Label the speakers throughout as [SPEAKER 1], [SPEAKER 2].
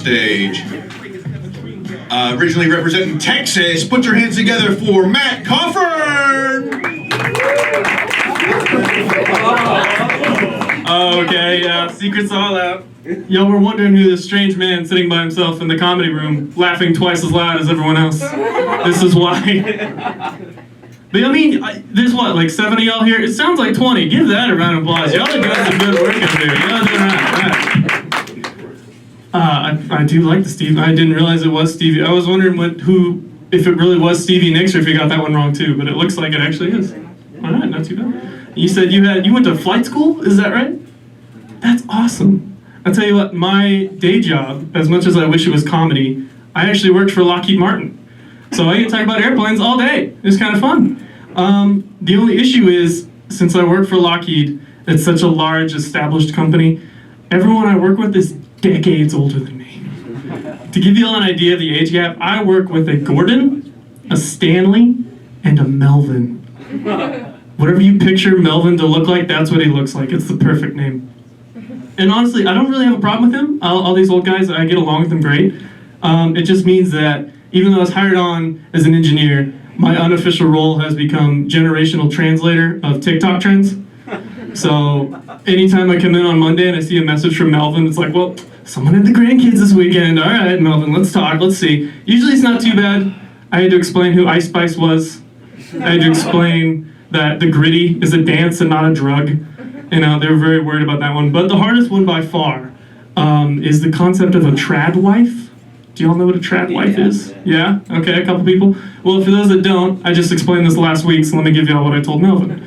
[SPEAKER 1] Stage. Originally representing Texas, put your hands together for Matt Coffern!
[SPEAKER 2] Okay, yeah, secret's all out. Y'all were wondering who this strange man sitting by himself in the comedy room, laughing twice as loud as everyone else. This is why. But I mean, there's what, like 7 of y'all here? It sounds like 20. Give that a round of applause. Y'all are doing some good work up there. Y'all doing right. I do like the Steve. I didn't realize it was Stevie. I was wondering if it really was Stevie Nicks or if you got that one wrong too, but it looks like it actually is. All right, not too bad. You said you went to flight school, is that right? That's awesome. I'll tell you what, my day job, as much as I wish it was comedy, I actually worked for Lockheed Martin. So I get to talk about airplanes all day. It's kind of fun. The only issue is, since I work for Lockheed, it's such a large established company, everyone I work with is decades older than me. To give you all an idea of the age gap, I work with a Gordon, a Stanley, and a Melvin. Whatever you picture Melvin to look like, that's what he looks like. It's the perfect name. And honestly, I don't really have a problem with him. All these old guys, I get along with them great. It just means that even though I was hired on as an engineer, my unofficial role has become generational translator of TikTok trends. So anytime I come in on Monday and I see a message from Melvin, it's like, well, someone had the grandkids this weekend. All right, Melvin, let's talk, let's see. Usually it's not too bad. I had to explain who Ice Spice was. I had to explain that the gritty is a dance and not a drug. You know, they were very worried about that one. But the hardest one by far is the concept of a trad wife. Do you all know what a trad wife is? Yeah? Okay, a couple people. Well, for those that don't, I just explained this last week, so let me give you all what I told Melvin.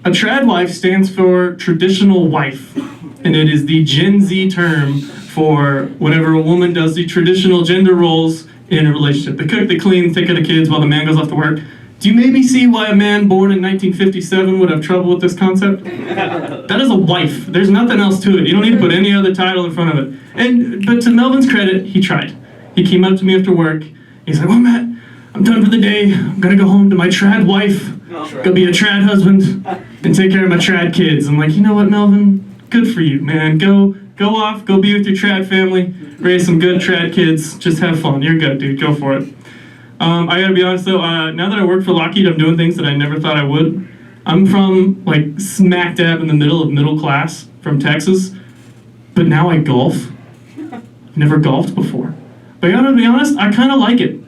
[SPEAKER 2] A trad wife stands for traditional wife, and it is the Gen Z term for whenever a woman does the traditional gender roles in a relationship. They cook, they clean, take care of the kids while the man goes off to work. Do you maybe see why a man born in 1957 would have trouble with this concept? That is a wife. There's nothing else to it. You don't need to put any other title in front of it. But to Melvin's credit, he tried. He came up to me after work. He's like, well, Matt, I'm done for the day. I'm gonna go home to my trad wife, go be a trad husband, and take care of my trad kids. I'm like, you know what, Melvin? Good for you, man. Go off, go be with your trad family, raise some good trad kids. Just have fun. You're good, dude. Go for it. I gotta be honest though, now that I work for Lockheed, I'm doing things that I never thought I would. I'm from, like, smack dab in the middle of middle class from Texas, but now I golf. Never golfed before. But I gotta be honest, I kinda like it.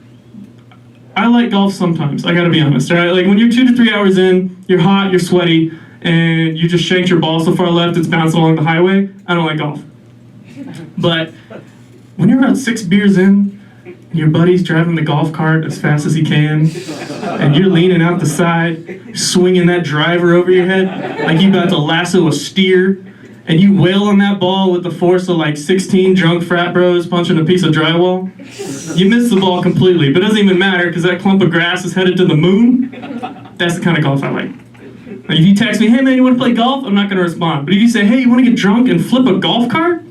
[SPEAKER 2] I like golf sometimes, I gotta be honest, alright? Like, when you're 2 to 3 hours in, you're hot, you're sweaty, and you just shanked your ball so far left it's bouncing along the highway, I don't like golf. But when you're about 6 beers in, your buddy's driving the golf cart as fast as he can, and you're leaning out the side, swinging that driver over your head like you about to lasso a steer, and you wail on that ball with the force of like 16 drunk frat bros punching a piece of drywall. You miss the ball completely, but it doesn't even matter because that clump of grass is headed to the moon. That's the kind of golf I like. Like, if you text me, hey man, you want to play golf? I'm not going to respond. But if you say, hey, you want to get drunk and flip a golf cart?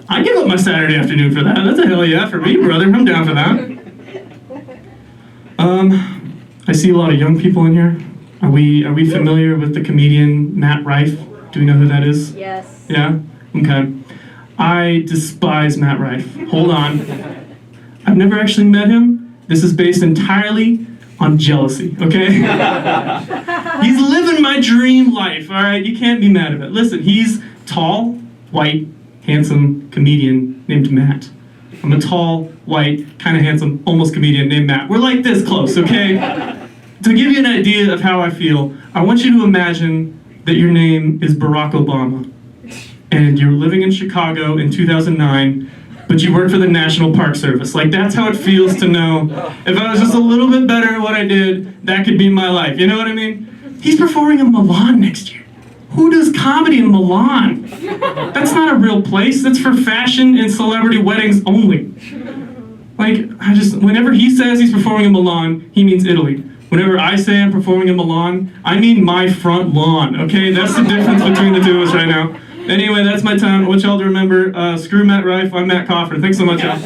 [SPEAKER 2] I give up my Saturday afternoon for that. That's a hell yeah for me, brother. I'm down for that. I see a lot of young people in here. Are we familiar with the comedian Matt Rife? Do we know who that is?
[SPEAKER 3] Yes.
[SPEAKER 2] Yeah? Okay. I despise Matt Rife. Hold on. I've never actually met him. This is based entirely on jealousy, okay? He's living my dream life, all right? You can't be mad at it. Listen, he's tall, white, handsome comedian named Matt. I'm a tall, white, kind of handsome, almost comedian named Matt. We're like this close, okay? To give you an idea of how I feel, I want you to imagine that your name is Barack Obama, and you're living in Chicago in 2009, but you work for the National Park Service. Like, that's how it feels to know if I was just a little bit better at what I did, that could be my life. You know what I mean? He's performing in Milan next year. Who does comedy in Milan? That's not a real place. That's for fashion and celebrity weddings only. Like, whenever he says he's performing in Milan, he means Italy. Whenever I say I'm performing in Milan, I mean my front lawn, okay? That's the difference between the two of us right now. Anyway, that's my time. I want y'all to remember, screw Matt Rife, I'm Matt Coffern. Thanks so much, y'all.